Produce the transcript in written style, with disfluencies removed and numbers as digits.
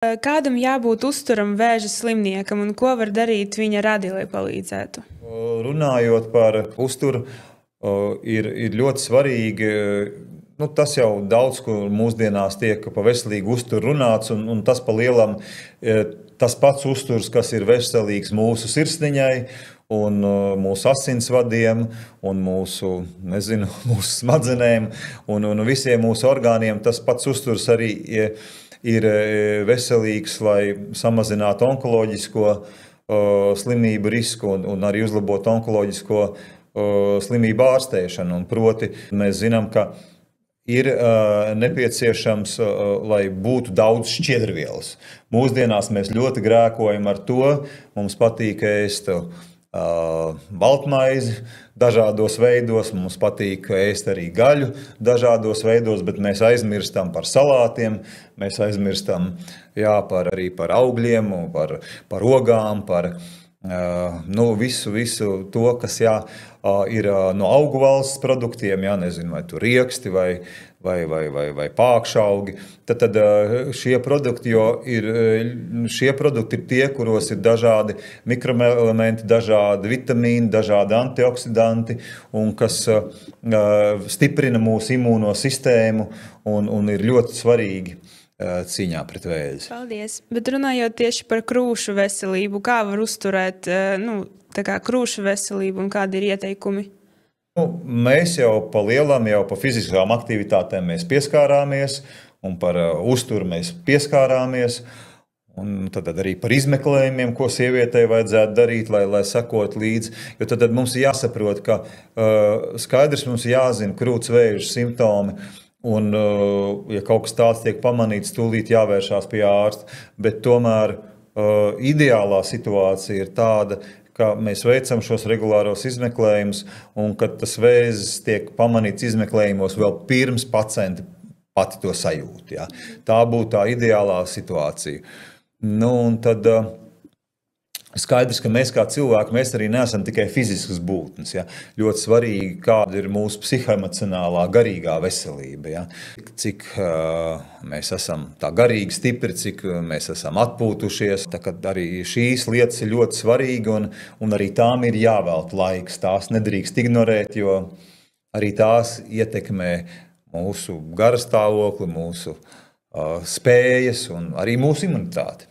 Kādam jābūt uzturam vēža slimniekam un ko var darīt viņa radi, lai palīdzētu? Runājot par uzturu, ir ļoti svarīgi, tas jau daudz, kur mūsdienās tiek pa veselīgu uzturu runāts, un tas pa lielam, tas pats uzturs, kas ir veselīgs mūsu sirsniņai, un mūsu asinsvadiem, un mūsu smadzenēm, un visiem mūsu orgāniem, tas pats uzturs arī ir veselīgs, lai samazinātu onkoloģisko slimību risku un arī uzlabotu onkoloģisko slimību ārstēšanu. Un proti, mēs zinām, ka ir nepieciešams, lai būtu daudz šķiedrvielas. Mūsdienās mēs ļoti grēkojam ar to, mums patīk ēst baltmaizi dažādos veidos, mums patīk ēst arī gaļu dažādos veidos, bet mēs aizmirstam par salātiem, mēs aizmirstam arī par augļiem, par ogām, par visu to, kas ir no augu valsts produktiem, vai tu rieksti vai pākšaugi. Tad šie produkti ir tie, kuros ir dažādi mikroelementi, dažādi vitamīni, dažādi antioksidanti, un kas stiprina mūsu imūno sistēmu un ir ļoti svarīgi cīņā pret vēzi. Paldies. Bet runājot tieši par krūšu veselību, kā var uzturēt krūšu veselību un kādi ir ieteikumi? Mēs jau pa lielam, jau pa fiziskām aktivitātēm mēs pieskārāmies, un par uzturu mēs pieskārāmies, un tad arī par izmeklējumiem, ko sievietei vajadzētu darīt, lai sekot līdzi. Jo tad mums ir jāsaprot, ka skaidrs mums jāzina krūts vēža simptomi, un, ja kaut kas tāds tiek pamanīts, tūlīt jāvēršās pie ārsta. Bet tomēr ideālā situācija ir tāda, ka mēs veicam šos regulāros izmeklējumus, un kad tas vēzis tiek pamanīts izmeklējumos vēl pirms pacienti pati to sajūt. Ja? Tā būtu tā ideālā situācija. Un tad skaidrs, ka mēs kā cilvēki, mēs arī neesam tikai fiziskas būtnes. Ja? Ļoti svarīgi, kāda ir mūsu psihoemocionālā, garīgā veselība. Ja? Cik mēs esam tā garīgi stipri, cik mēs esam atpūtušies. Tā kā arī šīs lietas ir ļoti svarīgi, un arī tām ir jāvelta laiks. Tās nedrīkst ignorēt, jo arī tās ietekmē mūsu garastāvokli, mūsu spējas un arī mūsu imunitāti.